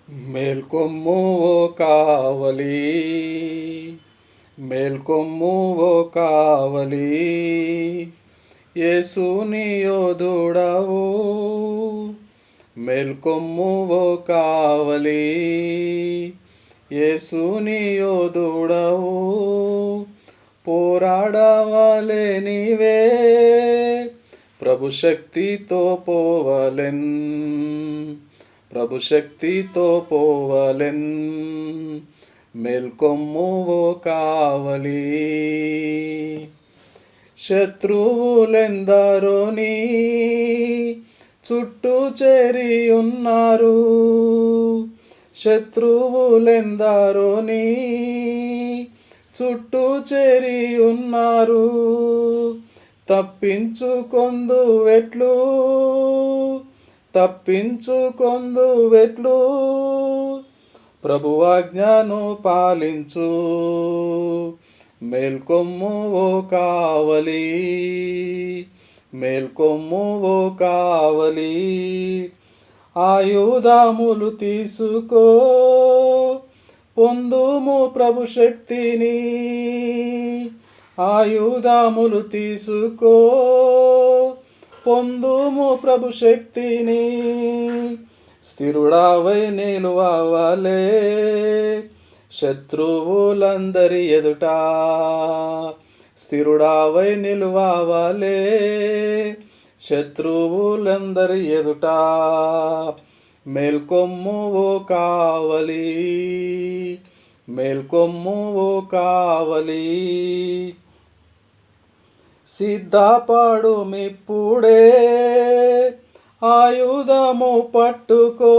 మేల్కొమ్ము ఓ కావలి, మేల్కొమ్ము ఓ కావలి, యేసుని యోధుడవు. మేల్కొమ్ము ఓ కావలి, యేసుని యోధుడవు. పోరాడవలే నీవే, ప్రభు శక్తితో పోవలెన్, ప్రభు శక్తితో పోవలెన్. మేల్కొమ్ము ఓ కావలి. శత్రువులెందరో నీ చుట్టూ చేరి ఉన్నారు, శత్రువులెందరో నీ చుట్టూ చేరి ఉన్నారు. తప్పించుకొందువెట్లు, తప్పించుకొందువెట్లు, ప్రభువాజ్ఞను పాలించు. మేల్కొమ్ము ఓ కావలి, మేల్కొమ్ము ఓ కావలి. ఆయుధములు తీసుకో, పొందుము ప్రభు శక్తిని. ఆయుధములు తీసుకో, పొందుము ప్రభు శక్తిని. స్థిరుడవై నిలువవలే శత్రువులందరి ఎదుట, స్థిరుడవై నిలువవలే శత్రువులందరి ఎదుట. మేల్కొమ్ము ఓ కావలి, మేల్కొమ్ము ఓ కావలి. సిద్ధపడు మిప్పుడే, ఆయుధము పట్టుకో.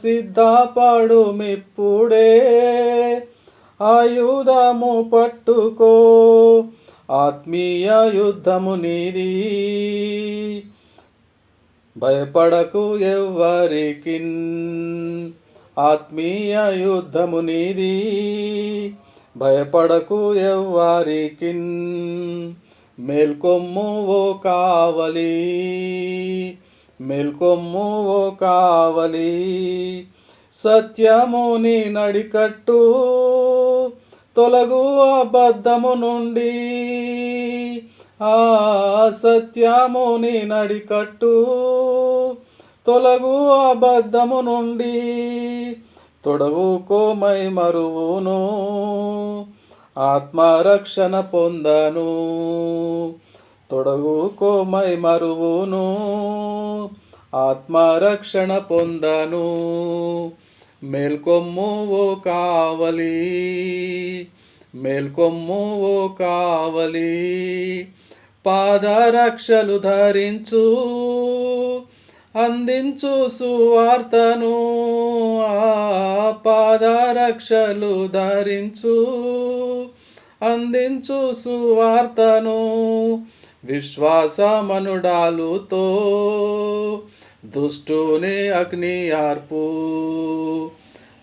సిద్ధపడు మిప్పుడే, ఆయుధము పట్టుకో. ఆత్మీయ యుద్ధము నీది, భయపడకు ఎవ్వరికిన్. ఆత్మీయ యుద్ధము నీది, భయపడకు ఎవ్వరికిన్. మేల్కొమ్ము ఓ కావలి, మేల్కొమ్ము ఓ కావలి. సత్యముని నడికట్టు, తొలగు అబద్ధము నుండి. సత్యముని నడికట్టు, తొలగు అబద్ధము నుండి. తొడవుకో మై మరువును, ఆత్మరక్షణ పొందను. తొడవుకో మై మరువును, ఆత్మరక్షణ పొందను. మేల్కొమ్ము ఓ కావలి, మేల్కొమ్ము ఓ కావలి. పాదరక్షలు ధరించు, అందించు సువార్తను. పాదరక్షలు ధరించు, అందించు సువార్తను. విశ్వాసమనుడాలుతో దుష్టుని అగ్ని ఆర్పు.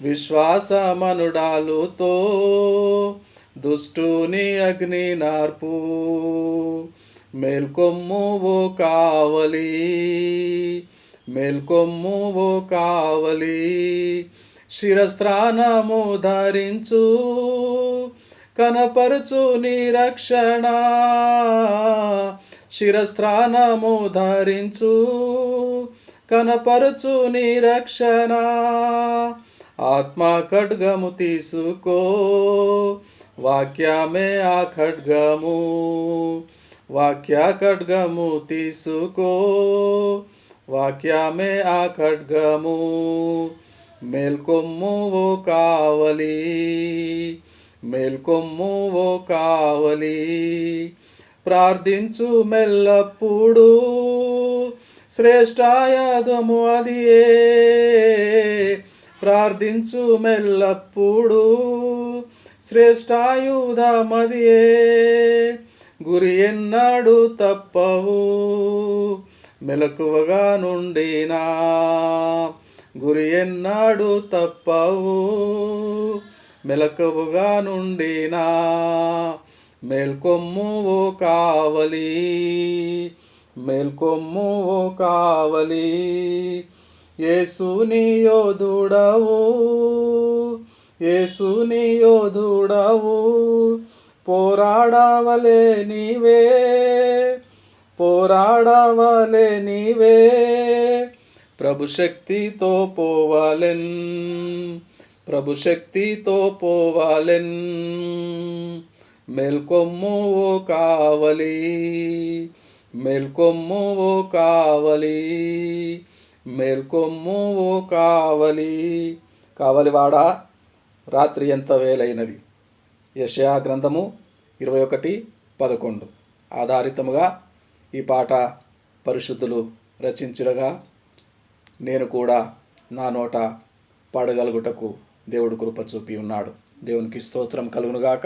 విశ్వాసమనుడాలుతో దుష్టుని అగ్ని నార్పు. మేల్కొమ్ము ఓ కావలి, మేల్కొమ్ము ఓ కావలి. శిరస్త్రాణము ధరించు, కనపరచు నీ రక్షణ. శిరస్త్రాణము ధరించు, కనపరచు నీ రక్షణ. ఆత్మ ఖడ్గము తీసుకో, వాక్యమే ఆ ఖడ్గము. వాక్య ఖడ్గము తీసుకో, వాక్యమే ఆ ఖడ్గము. మేల్కొమ్ము ఓ కావలి, మేల్కొమ్ము ఓ కావలి. ప్రార్థించు మెల్లప్పుడు, శ్రేష్ఠాయుధము అదియే. ప్రార్థించు మెల్లప్పుడు, శ్రేష్ఠాయుధమదియే. గురి ఎన్నడు తప్పవు, మెలకువగా నుండినా. గురి ఎన్నడు తప్పవు, మెలకువగా నుండినా. మేల్కొమ్ము ఓ కావలి, మేల్కొమ్ము ఓ కావలి. యేసుని యోధుడవు, యేసుని యోధుడవు, పోరాడవలే నీవే, పోరాడవలే నీవే, ప్రభు శక్తితో పోవాలెన్, ప్రభు శక్తితో పోవాలెన్. మేల్కొమ్ము ఓ కావలి, మేల్కొమ్ము ఓ కావలి, మేల్కొమ్ము ఓ కావలి. కావలివాడా, రాత్రి ఎంత వేలైనది. యెషయా గ్రంథము 21:11 ఆధారితముగా ఈ పాట పరిశుద్ధులు రచించిరగా నేను కూడా నా నోట పాడగలుగుటకు దేవుడు కృప చూపి ఉన్నాడు. దేవునికి స్తోత్రం కలుగునుగాక.